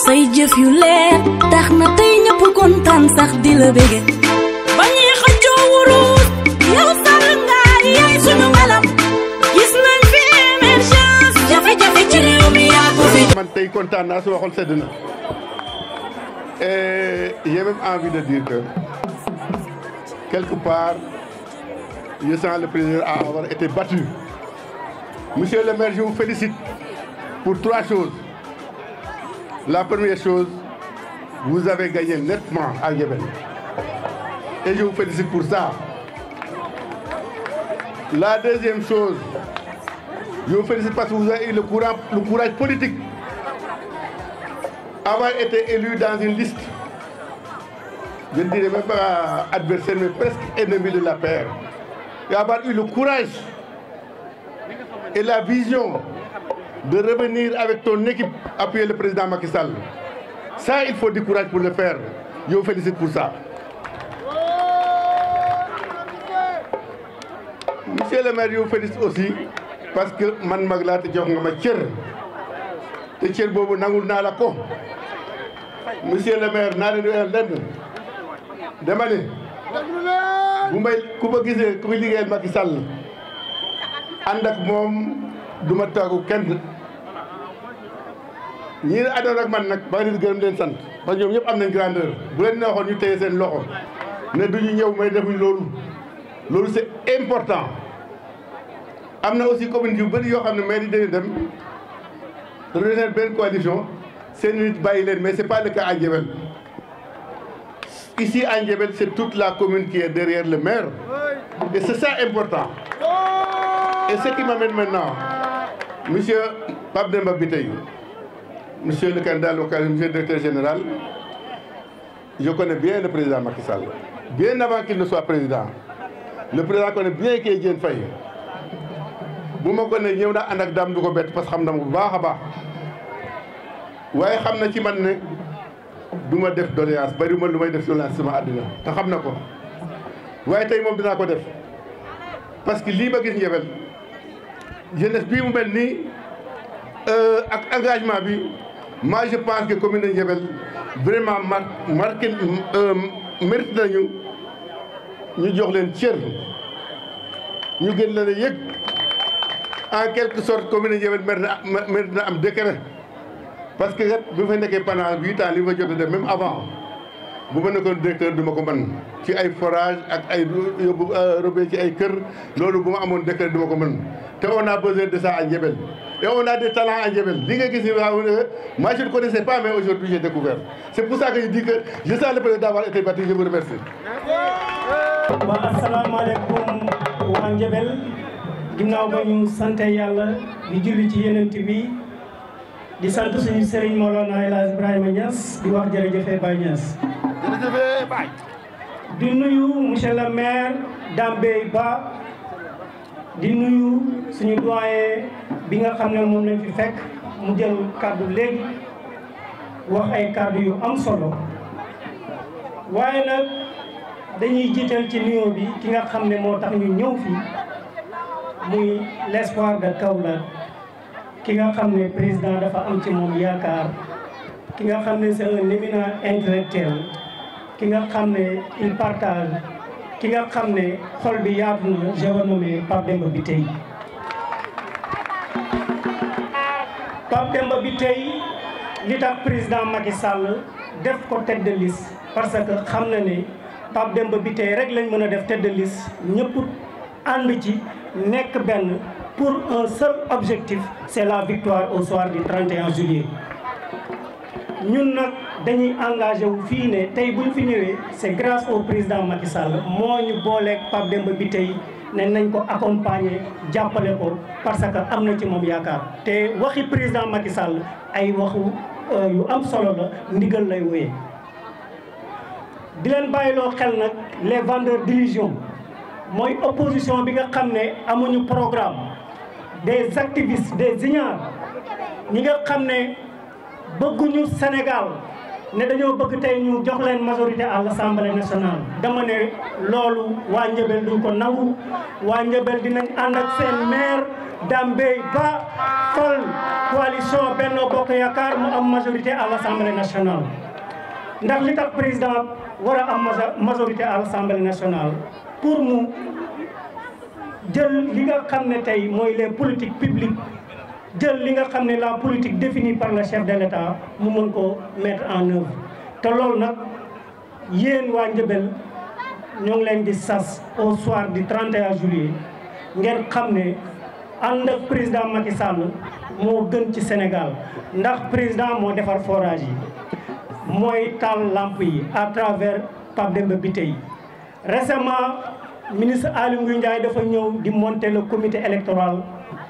say jëf yu leer tax na tey ñëpp kontaan sax di la bége bañuy xëccoo wurus yow Sall Ngari yaay suñu ngalam gis nañ fi émergence jafe-jafe ci réew mi yaa ko fi man tey kontaan naa sama xol sedd na et j'ai même envie de dire que quelque part je sens le président avoir été battu. Monsieur le maire, je vous félicite pour 3 choses. La première chose, vous avez gagné nettement à Ndiébel. Et je vous félicite pour ça. La deuxième chose, je vous félicite parce que vous avez eu le courage politique. Avoir été élu dans une liste, je ne dirais même pas adversaire, mais presque ennemi de la paix. Et avoir eu le courage et la vision de revenir avec ton équipe appuyer le président Macky Sall. Ça, il faut du courage pour le faire. Je vous félicite pour ça. Monsieur le maire, je vous félicite aussi parce que man mag laa te jox nga ma cër te cër boobu nangul naa la ko. Monsieur le maire, naa leen weer lenn dama ne bu may ku ma gisee ku liggéeyal Macky Sall ànd ak moom du ma tàggu kenn ñi àndoon ak man nag ba nga gërëm leen sant parce que ñoom ñëpp am nañ grandeur bu leen neexoon ñu téye seen loxo ne duñu ñëw may defuñ loolu c'est important. am na aussi commune yu bëri yoo xam ne maire yi dañuy dem rejoindre benn coalition seen nit bàyyi leen mais c'est pas le cas à Ndiébel. Ici à Ndiébel, c'est toute la commune qui est derrière le maire. Et c'est ça important. Et ce qui m'amène maintenant, monsieur Pape Demba Bitèye, monsieur le candidat local, monsieur le directeur général, je connais bien le président Macky Sall. Bien avant qu'il ne soit président. Le président connaît bien qui est Diène Faye. Bu ma ko ne ñëw na ànd ak daam du ko bett parce que xam na bu baax a baax waaye xam na ci man ne du ma def doléance bari ma lu may def doléance sama àddina te xam na ko waaye tey moom dinaa ko def parce que lii ma gis Ndiébel jeunesse bii mu mel nii ak engagement bi moi je pense que commune de Ndiébel vraiment marqué mérite nañu ñu jox leen cër ñu gën leen a yëg en quelque sorte commune de Ndiébel mérite na am décret parce que kat bi fa nekkee pendant 8 ans li ma jot a def même avant bu ma nekkoon directeur du ma ko mën ci ay forage ak ay yóbbu robee ci ay kër loolu bu ma amoon décret du ma ko mën te on a besoin de ça à Ndiébel et on a des talents à Ndiébel li nga gis ni moi je ne connaissais pas mais aujourd'hui j'ai découvert c'est pour ça que je dis que je sens le plaisir d'avoir été battu je vous remercie. Wa asalaamaaleykum waa Ndiébel ginnaaw ba ñu sant yàlla di julli ci Yonent bi di sant suñu Serigne Mawlana El Hadj Ibrahima Niass di wax jërëjëf Baye Niass. jërëjëf Baye. di nuyu monsieur le maire Dambey Ba di nuyu suñu doyen bi nga xam ne moom lañ fi fekk mu jël kàddu léegi wax ay kàddu yu am solo waaye nag dañuy jiital ci nuyoo bi ki nga xam ne moo tax ñu ñëw fii muy l'espoir de Kaolack ki nga xam ne président dafa am ci moom yaakaar ki nga xam ne c'est un éminent intellectuel ki nga xam ne il partage ki nga xam ne xol bi yaatu na je vais nommer Pape Demba Bitèye. Pape Demba Bitèye li tax président Macky Sall def ko tête de liste parce que xam na ne Pape Demba Bitèye rek lañ mën a def tête de liste ñëpp ànd ci nekk benn pour un seul objectif c'est la victoire au soir du 31 juillet. ñun nag dañuy engagé wu fii ne tey bu ñu fi ñëwee c'est grâce au président Macky Sall moo ñu booleeg Pape Demba Bitèye ne nañ ko accompagner jàppale ko parce que am na ci moom yaakaar te waxi président Macky Sall ay waxu yu am solo la ndigal lay wéyee. di leen bàyyiloo xel nag les vendeurs d'illusions mooy opposition bi nga xam ne amuñu programme des activistes des ignares ñi nga xam ne bëgguñu Sénégal ne dañoo bëgg tey ñu jox leen majorité à l'Assemblée nationale. dama ne loolu waa Ndiabel duñ ko nangu waa Ndiabel dinañ ànd ak seen maire Dame Mbaye Ba fal coalition Benno Bokk Yaakaar mu am majorité à l'Assemblée nationale. ndax li tax président war a am majorité à l'Assemblée nationale pour mu jël li nga xam ne tey mooy les politiques publiques jël li nga xam ne la politique définie par le chef de l'État mu mën ko mettre en œuvre. te loolu nag yéen waa Ndiabel ñoo ngi leen di sas au soir du 31 juillet ngeen xam ne ànd ak président Macky Sall moo gën ci Sénégal ndax président moo defar forage yi mooy taal lamp yi à travers Pape Demba Bitèye. récemment ministre Aly Ngouille Ndiaye dafa ñëw di monter le comité électoral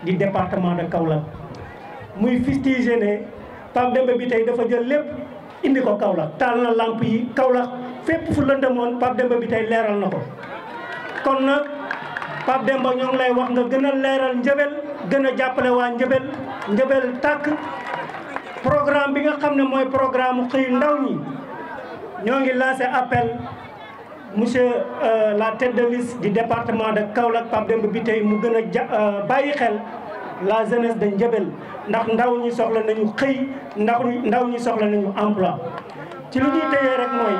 du département de Kaolack muy fustiger ne Pape Demba Bitèye dafa jël lépp indi ko Kaolack taal na lamp yi Kaolack fépp fu lëndëmoon Pape Demba Bitèye leeral na ko. kon nag Pape Demba ñoo ngi lay wax nga gën a leeral Ndiabel gën a jàppale waa Ndiabel Ndiabel tàkk. programme bi nga xam ne mooy programme xëyu ndaw ñi ñoo ngi lancé appel monsieur la tête de liste du département de Kaolack Pape Demba Bitèye mu gën a bàyyi xel la jeunesse de Ndiabel ndax ndaw ñi soxla nañu xëy ndaw ñi soxla nañu emploi. ci lu ñuy tëyee rek mooy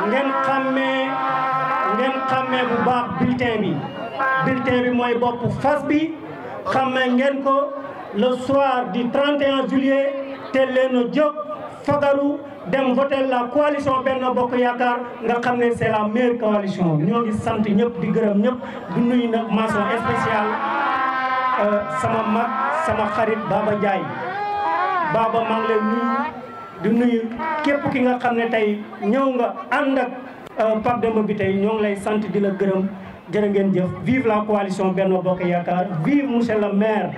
ngeen xàmmee bu baax bulletin bi mooy bopp fas bi xàmmee ngeen ko. le soir du 31 juillet teel leen a jóg fagaru dem voter la coalition Benno Bokk Yaakaar nga xam ne c'est la meilleure coalition. ñoo ngi sant ñëpp di gërëm ñëpp du nuyu nag mention spéciale sama mag sama xarit Baba Ndiaye. Baba maa ngi lay nuyu di nuyu képp ki nga xam ne tey ñëw nga ànd ak Pape Demba Bitèye ñoo ngi lay sant di la gërëm jërë ngeen jëf. vive la coalition Benno Bokk Yaakaar vive monsieur le maire.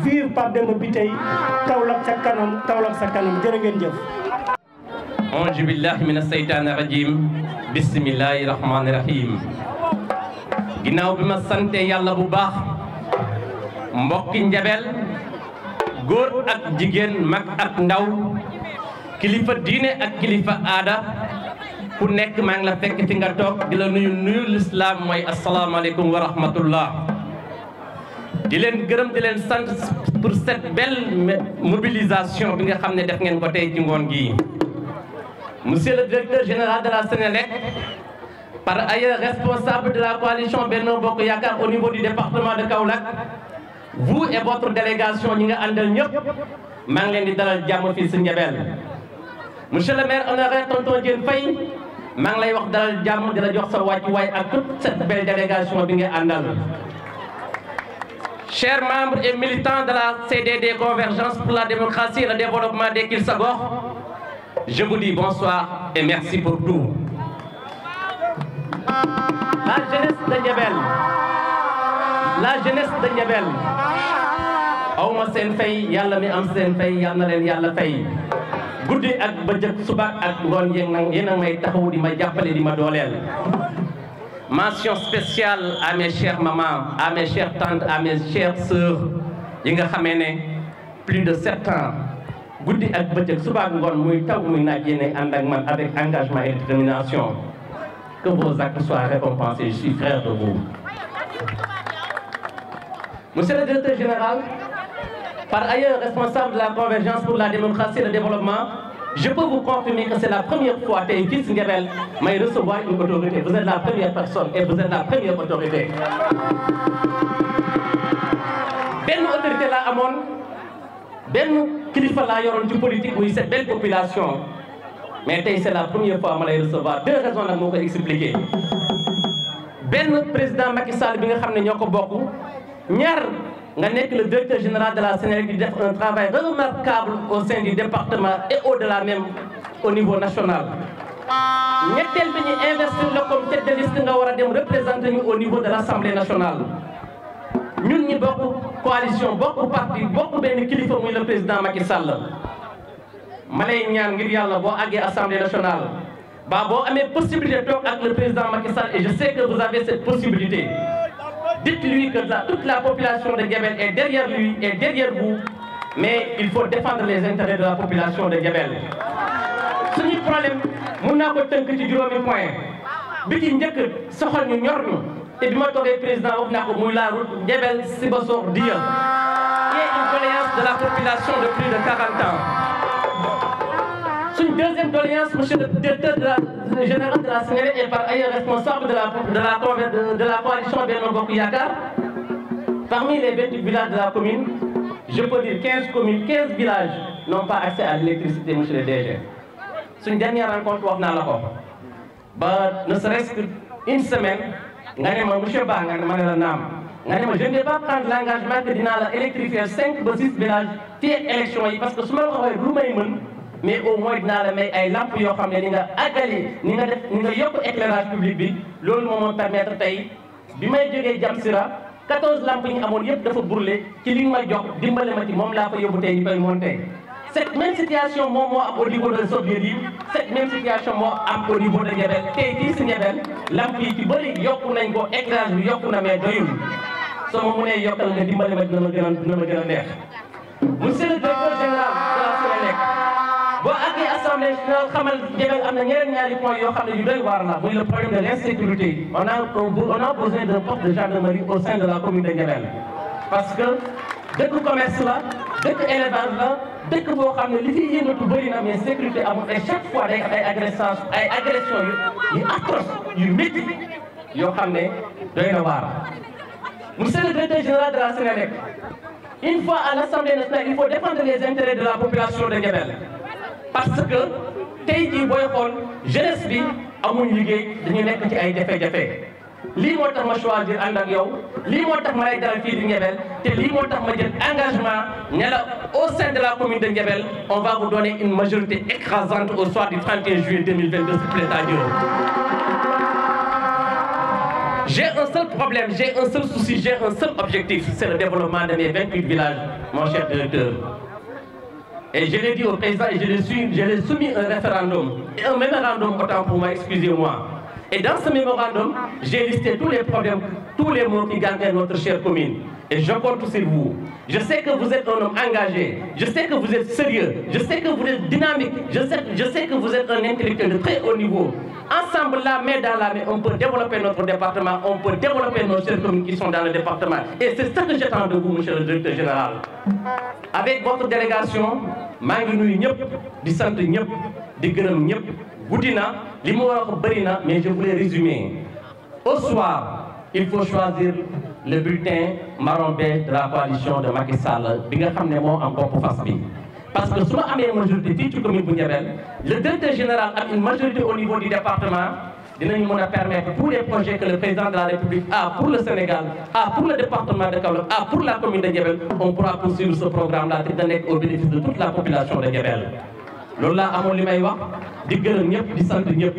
vive Pape Demba Bitèye Kaolack sa kanam Kaolack sa kanam jërë ngeen jëf. auzu billahi mina seytaani rajim bismillahi rahmaani rahim. ginnaaw bi ma sante yàlla bu baax mbokki Ndiabel góor ak jigéen mag ak ndaw kilifa diine ak kilifa aada ku nekk maa ngi la fekk fi nga toog di la nuyu l'islam mooy asalaamaaleykum wa rahmatullah. di leen gërëm di leen sant pour cette belle mobilisation bi nga xam ne def ngeen ko tey ci ngoon gii. monsieur le directeur général de la Sénélec par ailleurs responsable de la coalition Benno Bokk Yaakaar au niveau du département de Kaolack vous et votre délégation ñi nga àndal ñëpp maa ngi leen di dalal jàmm fii si Ndiabel. monsieur le maire honoré tonton Diène Faye maa ngi lay wax dalal jàmm di la jox sa wàccuwaay ak toute cette belle délégation bi nga àndal. chers membres et militants de la CDD Convergence pour la démocratie et le développement des Kilsagor, je vous dis bonsoir et merci pour tout. La jeunesse de Ndiabel, awma seen fay yàlla mi am seen fay yal na leen yàlla fay. guddi ak bëccëg suba ak ngoon yéen a may taxawu di ma jàppale di ma dooleel. mention spéciale à mes chères mamans, à mes chères tantes, à mes chères sœurs yi nga xamee ne plus de 7 ans guddi ak bëccëg suba ak ngoon muy taw muy naaj yéen ànd ak man avec engagement et détermination. Que vos actes soient récompensés, je suis fier de vous. Monsieur le directeur général, par ailleurs responsable de la Convergence pour la démocratie et le développement, je peux vous confirmer que c'est la première fois tey fii si Ndiabel may recevoir une autorité. Vous êtes la première personne et vous êtes la première autorité. benn autorité laa amoon benn kilifa laa yoroon ci politique muy cette belle population mais tey c'est la première fois ma lay recevoir. 2 raisons nag moo koy expliquer. benn président Macky Sall bi nga xam ne ñoo ko bokk ñaar nga nekk le directeur général de la Sénélec di def un travail remarquable au sein du département et au-delà même au niveau national. ñetteel bi ñu investir la comme tête de liste nga war a dem représenter ñu au niveau de l'Assemblée nationale. ñun ñi bokk coalition bokk parti bokk benn kilifa muy le président Macky Sall ma lay ñaan ngir yàlla boo àggee Assemblée nationale ba boo amee possibilité toog ak le président Macky Sall et je sais que vous avez cette possibilité. Dites-lui que toute la population de Diabel est derrière lui et derrière vous, mais il faut défendre les intérêts de la population de Diabel. suñu problème mun naa ko tënk ci juróomi point bi ci njëkk soxal ñu ñor ñu te bi ma toogee président wax naa ko muy la route Diabel Sibassor Dya qui est une doléance de la population de plus de 40 ans. Suñu deuxième doléance, monsieur le directeur général de la Sénélec et par ailleurs responsable de la coalition Benno Bokk Yaakaar, parmi les 28 villages de la commune, je peux dire 15 communes, 15 villages n'ont pas accès à l'électricité, monsieur le DG. Suñu dernière rencontre wax naa la ko ba ne serait-ce qu'une semaine nga ne ma monsieur Ba nga ne ma ne la naam nga ne ma je ne vais pas prendre l'engagement que dinaa la électrifier 5 ba 6 villages fii ak élection yi parce que su ma la ko waxee lu may mën mais au moins dinaa la may ay lamp yoo xam ne ni nga àggali ni nga yokk éclairage public bi loolu moo ma permettre tey bi may jógee Jamsira 14 lampes yi ñu amoon yëpp dafa brûlé ci li nga ma jox dimbale ma ci moom laa fa yóbbu tey ñu koy monté. Cette même situation moom moo am au niveau de Sobiédi cette même situation moo am au niveau de Diabel tey fii si Diabel lamp yi ci bëri yokku nañ ko éclairage bi yokku na mais doyul soo ma mënee yokkal nga dimbale ma dina ma gën a neex. Monsieur le directeur général de la Sénélec boo àggee assemblée nationale xamal Diabel am na ñaari points yoo xam ne yu doy waar la muy le problème de l'insécurité. On a besoin d'un poste de gendarmerie au sein de la commune de Diabel parce que dëkk commerce la dëkk élevage la dëkk boo xam ne li fi yëngatu bëri na mais sécurité amul et chaque fois day am ay agression yu atroce yu métti yoo xam ne doy na waar. Monsieur le directeur général de la Sénélec, une fois à l'Assemblée nationale il faut défendre les intérêts de la population de Diabel parce que tey jii booy xool jeunesse bi amuñ liggéey dañu nekk ci ay jafe-jafe. lii moo tax ma choisir ànd ak yow lii moo tax ma lay dalal fii di Diabel te lii moo tax ma jël engagement ne la au sein de la commune de Diabel on va vous donner une majorité écrasante au soir du 31 juillet 2022 s'il plaît à Dieu. J'ai un seul problème, j'ai un seul souci, j'ai un seul objectif, c'est le développement de mes 28 villages, mon cher directeur. Et je l'ai dit au président et je l'ai soumis un référendum et un mémorandum autant pour moi, excusez-moi. Et dans ce mémorandum, j'ai listé tous les problèmes, tous les maux qui gangrènent notre chère commune. Et je compte sur vous. Je sais que vous êtes un homme engagé. Je sais que vous êtes sérieux. Je sais que vous êtes dynamique. Je sais que vous êtes un intellectuel de très haut niveau. Ensemble, la main dans la main, on peut développer notre département. On peut développer nos chères communes qui sont dans le département. Et c'est ce que j'attends de vous, monsieur le directeur général. Avec votre délégation, maa ngi nuyu ñëpp di sant ñëpp di gërëm ñëpp. guddi na li mu war a ko bëri na mais je voulais résumer. Au soir, il faut choisir le bulletin marron beige de la coalition de Macky Sall bi nga xam ne moo am bopp fas bi. parce que su ma amee majorité fii ci commune bu Diabel le directeur général am une majorité au niveau du département dinañu mën a permettre tous les projets que le président de la République a pour le Sénégal a pour le département de Kaolack a pour la commune de Diabel on pourra poursuivre ce programme-là te dina nekk au bénéfice de toute la population de Diabel. loolu laa amoon li may wax di gërëm ñëpp di sant ñëpp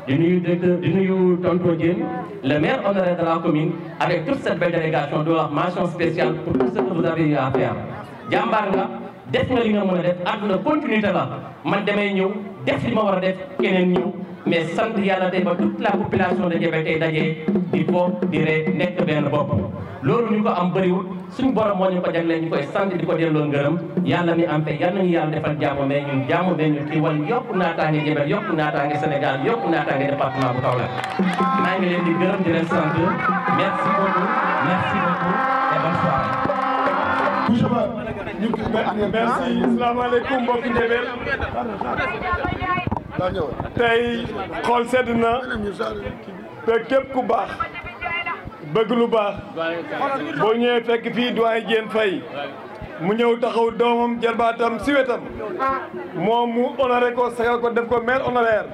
di nuyu directeur di nuyu tonton Diène le maire honoraire de la commune avec toute cette belle délégation de wax mention spéciale pour tout ce que vous avez eu à faire. jàmbaar nga def nga li nga mën a def àdduna continuité la man damay ñëw def li ma war a def keneen ñëw mais sant yàlla tey ba toute la population de Diabel tey dajee di fo di ree nekk benn bopp. loolu ñu ko am bëriwul suñu borom moo ñu ko jagleel ñu koy sant di ko delloo ngërëm yàlla mi am te yal nañu yàlla defal jàmm mais ñun jàmm mais ñu xiiwal yokku naataange Diabel yokku naataange Sénégal yokku naataange département bu Kaolack. maa ngi leen di gërëm di leen sant merci beaucoup et bonne soirée. merci salaamaaleykum mbokki Diabel tey xool sedd na te képp ku baax bëgg lu baax boo ñëwee fekk fii doyen Diène Faye mu ñëw taxaw doomam jarbaatam si wetam moom mu honoré ko sagal ko def ko maire honoraire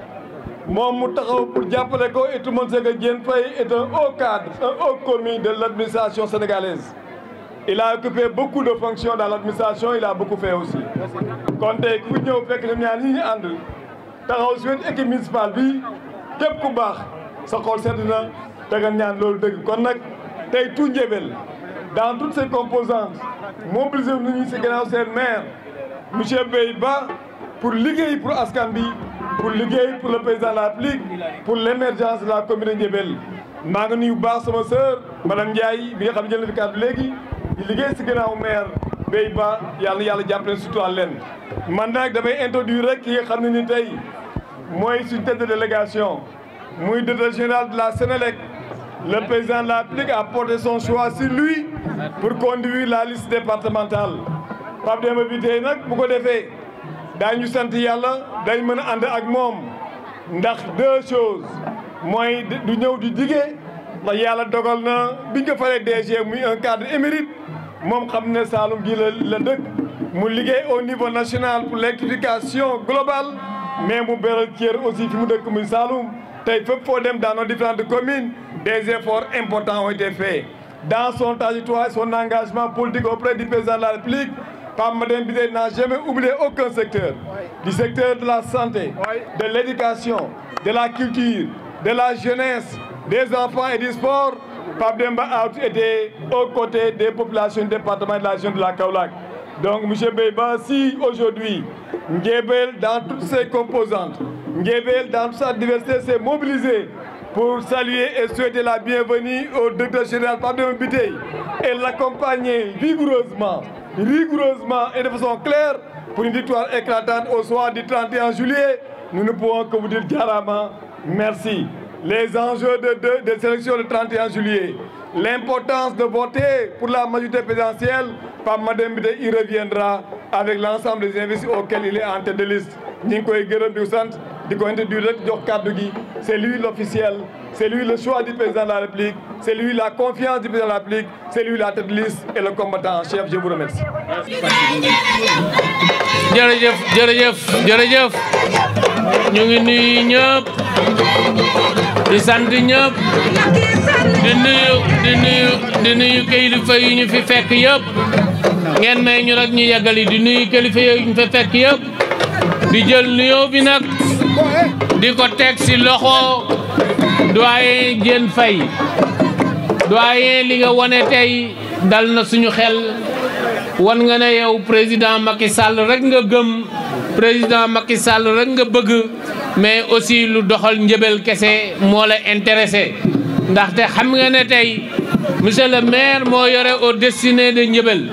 moom mu taxaw pour jàppale ko et tout le monde sait que Diène Faye est un haut cadre un haut commis de l'administration sénégalaise il a occupé beaucoup de fonctions dans l'administration, il a beaucoup fait aussi. kon tey ku ñëw fekk ñoom ñaar ñi ñu ànd taxaw si wetu équipe municipale bi képp ku baax sa xol sedd na te nga ñaan loolu dëgg kon nag tey tout Ndiébel dans toutes ses composantes mobilisé nañu si gannaaw seen maire monsieur Bey Ba pour liggéey pour askan bi pour liggéey pour le président de la République pour l'émergence de la commune de Ndiébel maa ngi nuyu bu baax sama sœur madame Ndiaye bi nga xam ne jël na fi kàddu léegi di liggéey si gannaaw maire Bey Ba yàlla na yàlla jàppale surtout leen man nag damay introduire rek ki nga xam ne ni tey mooy suñu tête de délégation muy directeur général de la Sénélec. Le président de la République a porté son choix sur lui pour conduire la liste départementale Pape Demba bi tey nag bu ko defee daañu sant yàlla dañ mën a ànd ak moom ndax deux choses mooy du ñëw di digee ndax yàlla dogal na biñ ko falee DG muy un cadre émérite moom xam ne Saloum gi la dëkk mu liggéey au niveau national pour l'électrification globale mais mu beral cër aussi fi mu dëkk muy Saloum tey fépp foo dem dans nos différentes communes des efforts importants ont été faits. Dans son trajectoire, son engagement politique auprès du président de la République, Pape Mademba Bitèye n'a jamais oublié aucun secteur. Du secteur de la santé, de l'éducation, de la culture, de la jeunesse, des enfants et du sport. Pape Demba a été aux côtés des populations du département de la région de la Kaolack. Donc, M. Bey Ba, si aujourd'hui, Ndiébel, dans toutes ses composantes, Ndiébel, dans toute sa diversité, s'est mobilisé pour saluer et souhaiter la bienvenue au directeur général Pape Demba Bitèye et l'accompagner rigoureusement et de façon claire pour une victoire éclatante au soir du 31 juillet. Nous ne pouvons que vous dire jarama, merci. Les enjeux des élections du 31 juillet, l'importance de voter pour la majorité présidentielle, Pape Mademba Bitèye y reviendra avec l'ensemble des investisseurs auxquels il est en tête de liste. ñu ngi koy gërëm di sant di ko introduire rek jox kàddu gi c'est lui l'officiel, c'est lui le choix du président de la République, c'est lui la confiance du président de la République, c'est lui la tête de liste et le combattant en chef. Je vous remercie. jërëjëf ñu ngi nuyu ñëpp di sant ñëpp di nuyu kilifa yu ñu fi fekk yëpp ngeen may ñu rek ñu yeggali di nuyu kilifa yu ñu fi fekk yëpp di jël nuyoo bi nag di ko teg ci loxo doyen Diène Faye doyen li nga wone tey dal na suñu xel wan nga ne yow président Macky Sall rek nga gëm président Macky Sall rek nga bëgg mais aussi lu doxal Ndiébel kese moo la intéressé ndaxte xam nga ne tey monsieur le maire moo yore au destiné de Ndiébel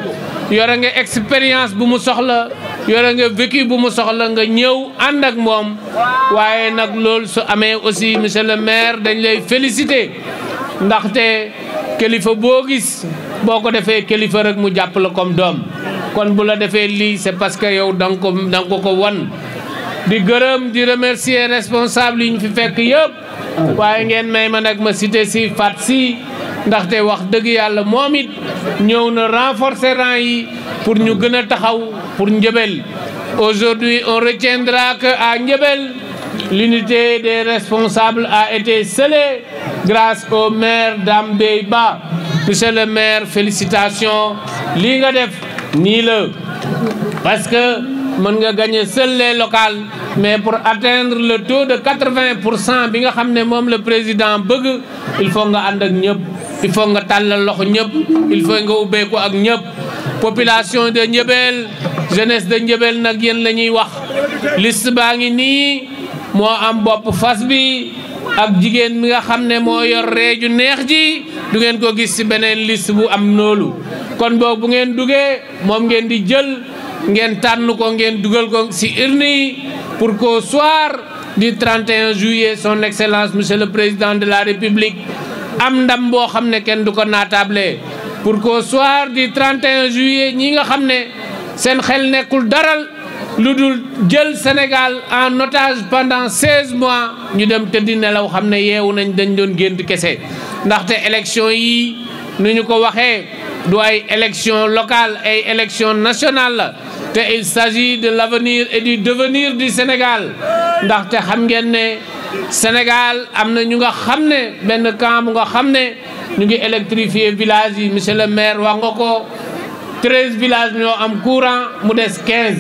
yore nga expérience bu mu soxla yore nga vécu bu mu soxla nga ñëw ànd ak moom waaye nag loolu su amee aussi monsieur le maire dañ lay féliciter ndaxte kilifa boo gis boo ko defee kilifa rek mu jàpp la comme doom kon bu la defee lii c'est parce que yow da nga ko wan di gërëm di remercier responsable yi ñu fi fekk yëpp waaye ngeen may ma nag ma cité si Fat si ndaxte wax dëgg yàlla moom it ñëw na renforcer rang yi pour ñu gën a taxaw pour Ndiébel. Aujourd'hui on retiendra que à Ndiébel l'unité des responsables a été scellée grâce au maire Dame Bey Ba. Monsieur le maire, félicitations. Li nga def nii la parce que mën nga gagner seul les locales mais pour atteindre le taux de 80% bi nga xam ne moom le président bëgg il faut nga ànd ak ñëpp il faut nga tàllal loxo ñëpp il faut nga ubbeeku ak ñëpp population de Ndiébel jeunesse de Ndiébel nag yéen la ñuy wax liste baa ngi nii moo am bopp fas bi ak jigéen mi nga xam ne moo yor reeju neex ji du ngeen ko gis ci beneen liste bu am noolu kon boobu bu ngeen duggee moom ngeen di jël ngeen tànn ko ngeen dugal ko ci urne yi pour qu'au soir du 31 juillet son excellence monsieur le président de la république am ndam boo xam ne kenn du ko naatable pour qu'au soir du 31 juillet ñi nga xam ne seen xel nekkul daral lu dul jël Sénégal en otage pendant 16 mois ñu dem tëddi nelaw xam ne yeewu nañ dañ doon gént kese ndaxte élection yi nu ñu ko waxee du ay élection locale ay élection nationale la te il s'agit de l'avenir et du devenir du Sénégal ndaxte xam ngeen ne Sénégal am na ñu nga xam ne benn camp bu nga xam ne ñu ngi électrifier village yi monsieur le maire wax nga ko 13 villages ñoo am courant mu des 15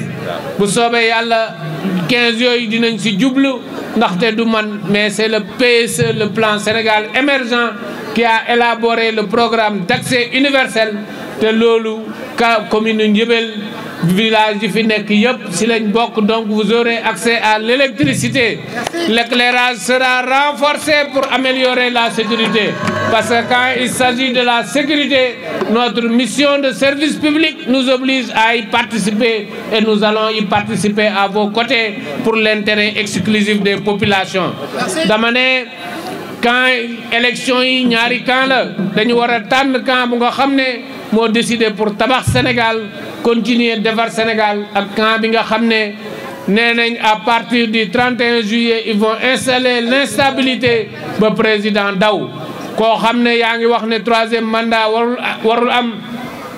bu soobee yàlla 15 yooyu dinañ si jublu ndaxte du man mais c'est le PSE le plan Sénégal émergent qui a élaboré le programme d'accès universel te loolu commune Ndiébel village yi fi nekk yëpp si lañ bokk donc vous aurez accès à l'électricité. L'éclairage sera renforcé pour améliorer la sécurité parce que quand il s'agit de la sécurité, notre mission de service public nous oblige à y participer et nous allons y participer à vos côtés pour l'intérêt exclusif des populations. dama ne quand élection yi ñaari camp la dañu war a tànn camp bu nga xam ne moo décidé pour tabax Sénégal continuer defar Sénégal ak camp bi nga xam ne nee nañ à partir du 31 juillet ils vont installer l'instabilité ba président daw koo xam ne yaa ngi wax ne troisième mandat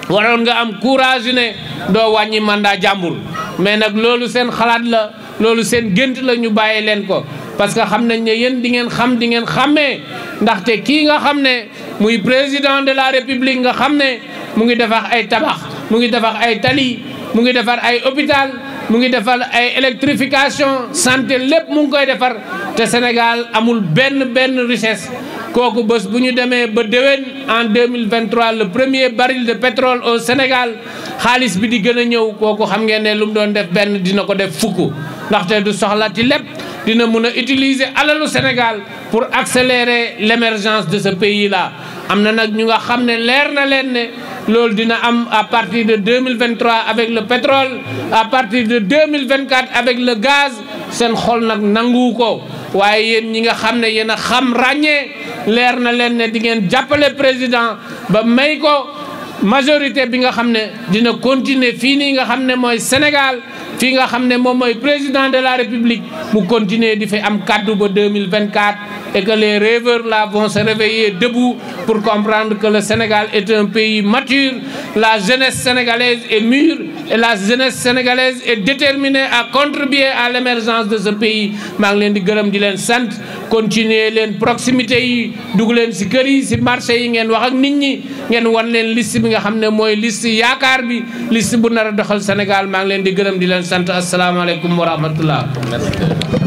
waroon nga am courage ne doo wàññi mandat jàmbur mais nag loolu seen xalaat la loolu seen gént la ñu bàyyi leen ko parce que xam nañ ne yéen di ngeen xam di ngeen xàmmee ndaxte kii nga xam ne muy président de la république nga xam ne mu ngi defar ay tabax mu ngi defar ay tali mu ngi defar ay hôpital mu ngi defar ay électrification santé lépp mu ngi koy defar te Sénégal amul benn richesse kooku bés bu ñu demee ba déwén en 2023 le premier baril de pétrole au Sénégal xaalis bi di gën a ñëw kooku xam ngeen ne lu mu doon def benn dina ko def fukk ndaxte du soxla ci lépp dina mun a utiliser alalu Sénégal pour accélérer l'émergence de ce pays là am na nag ñu nga xam ne leer na leen ne loolu dina am à partir de 2023 avec le pétrole à partir de 2024 avec le gaz seen xol nag nangu ko waaye yéen ñi nga xam ne yéen a xam ràññee leer na leen ne di ngeen jàppale président ba may ko majorité bi nga xam ne dina continuer fii nii nga xam ne mooy Sénégal fii nga xam ne moom mooy président de la République mu continuer di fi am kaddu ba 2024 et que les rêveurs là vont se réveiller debout pour comprendre que le Sénégal est un pays mature, la jeunesse sénégalaise est mûre et la jeunesse sénégalaise est déterminée à contribuer à l'émergence de ce pays. maa ngi leen di gërëm di leen sant continuer leen proximité yi dugg leen si kër yi si marché yi ngeen wax ak nit ñi ngeen wan leen liste bi nga xam ne mooy liste yaakaar bi liste bu nar a doxal Sénégal maa ngi leen di gërëm di leen sant asalaamaaleykum wa rahmatullah.